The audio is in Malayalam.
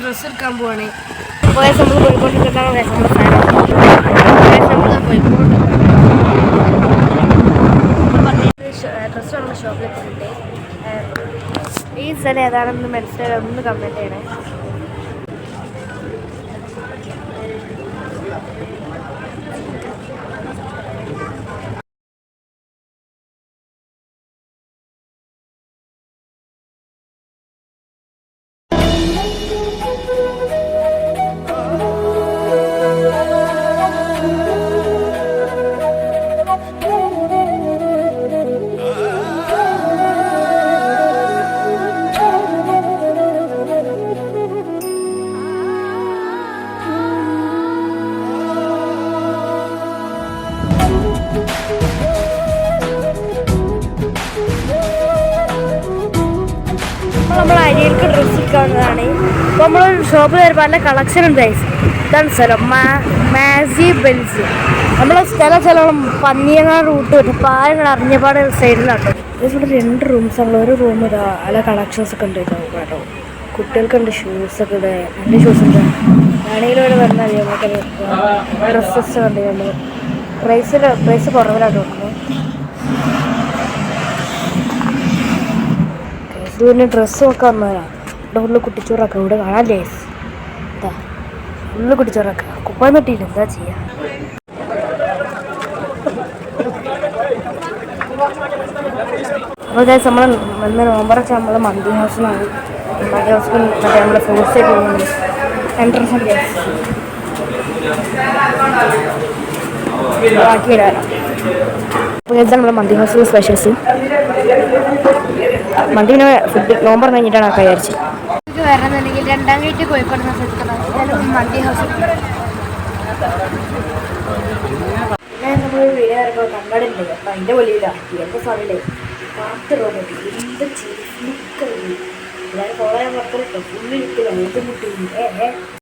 ഡ്രസ്സ് എടുക്കാൻ പോവാണ്. നമ്മൾ പോയിക്കൊണ്ടിരിക്കുന്നതാണ് ഡ്രസ്സുള്ള ഷോപ്പിലെത്തിയിട്ടുണ്ട്. ഈ സ്ഥലം ഏതാണെന്ന് മനസ്സിലായി ഒന്ന് കമൻറ്റ് ചെയ്യണേ. നമ്മൾ അരിയിലേക്ക് ഡ്രസ്സ് എടുക്കാവുന്നതാണ്. ഇപ്പോൾ നമ്മൾ ഷോപ്പിൽ വരുമ്പോൾ നല്ല കളക്ഷൻ ഉണ്ട്. ഇതാണ് സ്ഥലം മാസി ബെൽസ്. നമ്മളെ സ്ഥലം പന്നിയങ്ങാട് റൂട്ട് വരും. പാലങ്ങൾ അറിഞ്ഞപാട് സൈഡിലാട്ടോ. ഇവിടെ 2 റൂംസാണല്ലോ. ഒരു റൂം നല്ല കളക്ഷൻസ് ഒക്കെ ഉണ്ട് കേട്ടോ. കുട്ടികൾക്കുണ്ട് ഷൂസൊക്കെ ഇവിടെ. നല്ല ഷൂസ് ഉണ്ട്. ആണെങ്കിലും ഇവിടെ വന്നാൽ നമുക്ക് ഡ്രസ്സസ് ഉണ്ട്. നമ്മൾ പ്രൈസ് കുറവിലായിട്ട് കൊടുക്കുന്നത്. പിന്നെ ഡ്രസ്സ് ഒക്കെ വന്നതാണ്. ഇവിടെ ഫുള്ള് കുട്ടിച്ചോറൊക്കെ ഇവിടെ കാണാല്ലേ. എന്താ ഫുള്ള് കുട്ടിച്ചോറൊക്കെ കുപ്പായം തട്ടിയില്ല. എന്താ ചെയ്യുക? അപ്പോൾ നമ്മൾ വന്ന് നോമ്പറൊക്കെ നമ്മൾ മന്തി ഹൗസിലാണ്. മന്തി ഹൗസിൽ മറ്റേ നമ്മുടെ ഫ്രൂട്ട്സ് പോകുന്നുണ്ട്. എൻട്രൻസ് ഉണ്ട്. ബാക്കിയിടാം. അപ്പോൾ ഇതാണ് നമ്മുടെ മന്തി ഹൗസിലെ സ്പെഷ്യൽസ്. മന്തിനെ ഫുഡ് നോമ്പർ കഴിഞ്ഞിട്ടാണ് ആക്കാൻ വിചാരിച്ചത്. ഇത് വരണമെന്നുണ്ടെങ്കിൽ 2ാം ഗേറ്റ് കോഴിക്കോട് മന്തി ഹൗസ്. ഞാൻ നമ്മൾ വീഡിയോ വരുമ്പോൾ കണ്ണടയുണ്ട്. അപ്പം അതിൻ്റെ വെളിയില്ല എൻ്റെ സമയത്ത് പാട്ട് റോബോട്ട് എന്ത് ചെയ്ത് എല്ലാവരും ഫോളോ ചെയ്യാൻ പുറത്തിട്ടോ ഫുള്ള് കിട്ടുക. എന്ത് മുട്ടി